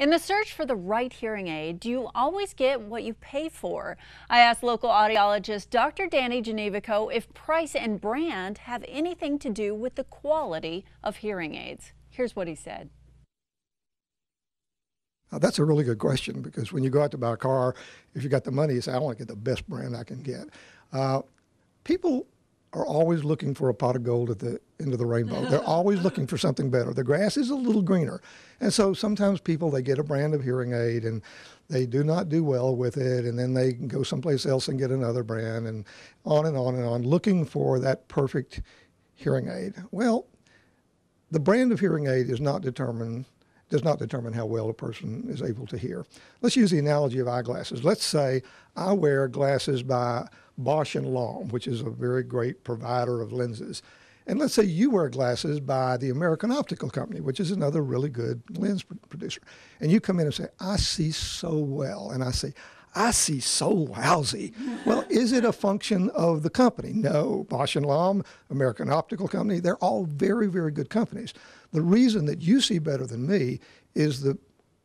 In the search for the right hearing aid, do you always get what you pay for? I asked local audiologist Dr. Gnewikow if price and brand have anything to do with the quality of hearing aids. Here's what he said. That's a really good question, because when you go out to buy a car, if you got the money, you say, I want to get the best brand I can get. People are always looking for a pot of gold at the end of the rainbow. They're always looking for something better. The grass is a little greener. And so sometimes people, they get a brand of hearing aid and they do not do well with it, and then they can go someplace else and get another brand, and on and on and on, looking for that perfect hearing aid. Well, the brand of hearing aid does not determine how well a person is able to hear. Let's use the analogy of eyeglasses. Let's say I wear glasses by Bausch & Lomb, which is a very great provider of lenses. And let's say you wear glasses by the American Optical Company, which is another really good lens producer. And you come in and say, I see so well. And I say, I see so lousy. Well, is it a function of the company? No. Bausch & Lomb, American Optical Company, they're all very, very good companies. The reason that you see better than me is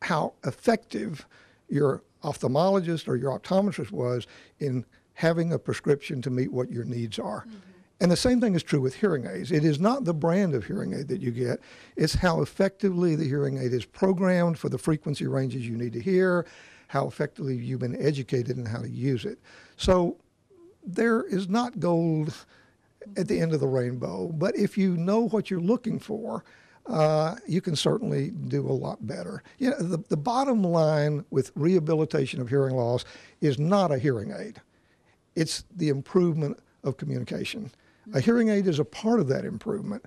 how effective your ophthalmologist or your optometrist was in having a prescription to meet what your needs are. Mm-hmm. And the same thing is true with hearing aids. It is not the brand of hearing aid that you get, it's how effectively the hearing aid is programmed for the frequency ranges you need to hear, how effectively you've been educated in how to use it. So there is not gold at the end of the rainbow, but if you know what you're looking for, you can certainly do a lot better. You know, the bottom line with rehabilitation of hearing loss is not a hearing aid. It's the improvement of communication. A hearing aid is a part of that improvement,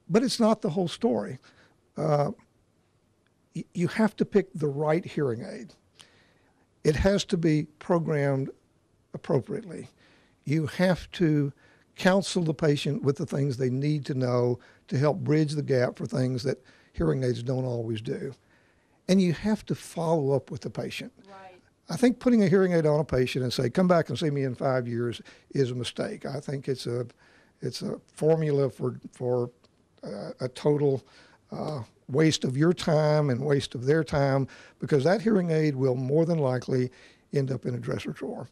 but it's not the whole story. You have to pick the right hearing aid. It has to be programmed appropriately. You have to counsel the patient with the things they need to know to help bridge the gap for things that hearing aids don't always do. And you have to follow up with the patient. Right. I think putting a hearing aid on a patient and say, come back and see me in 5 years is a mistake. I think it's a formula for a total waste of your time and waste of their time, because that hearing aid will more than likely end up in a dresser drawer.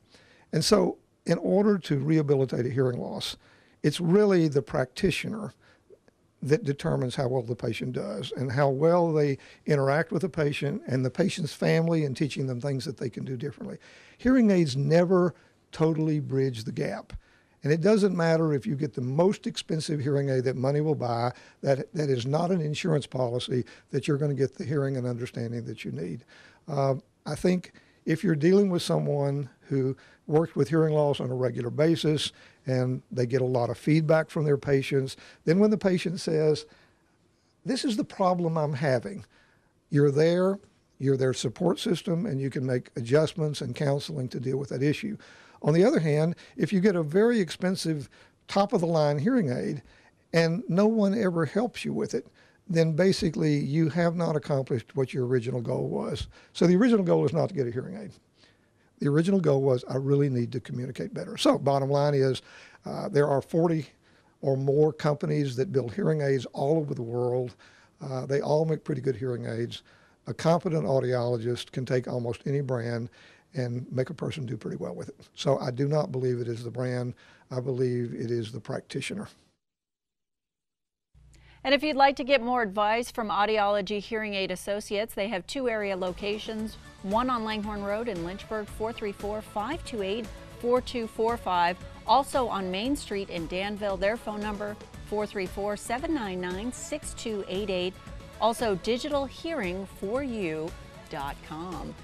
And so in order to rehabilitate a hearing loss, it's really the practitioner that determines how well the patient does and how well they interact with the patient and the patient's family and teaching them things that they can do differently. Hearing aids never totally bridge the gap. And it doesn't matter if you get the most expensive hearing aid that money will buy, that is not an insurance policy that you're going to get the hearing and understanding that you need. I think if you're dealing with someone who works with hearing loss on a regular basis and they get a lot of feedback from their patients, then when the patient says, this is the problem I'm having, you're their support system, and you can make adjustments and counseling to deal with that issue. On the other hand, if you get a very expensive top-of-the-line hearing aid and no one ever helps you with it, then basically you have not accomplished what your original goal was. So the original goal is not to get a hearing aid. The original goal was, I really need to communicate better. So bottom line is, there are 40 or more companies that build hearing aids all over the world. They all make pretty good hearing aids. A competent audiologist can take almost any brand and make a person do pretty well with it. So I do not believe it is the brand. I believe it is the practitioner. And if you'd like to get more advice from Audiology Hearing Aid Associates, they have 2 area locations, one on Langhorne Road in Lynchburg, 434-528-4245. Also on Main Street in Danville, their phone number 434-799-6288. Also digitalhearing4u.com.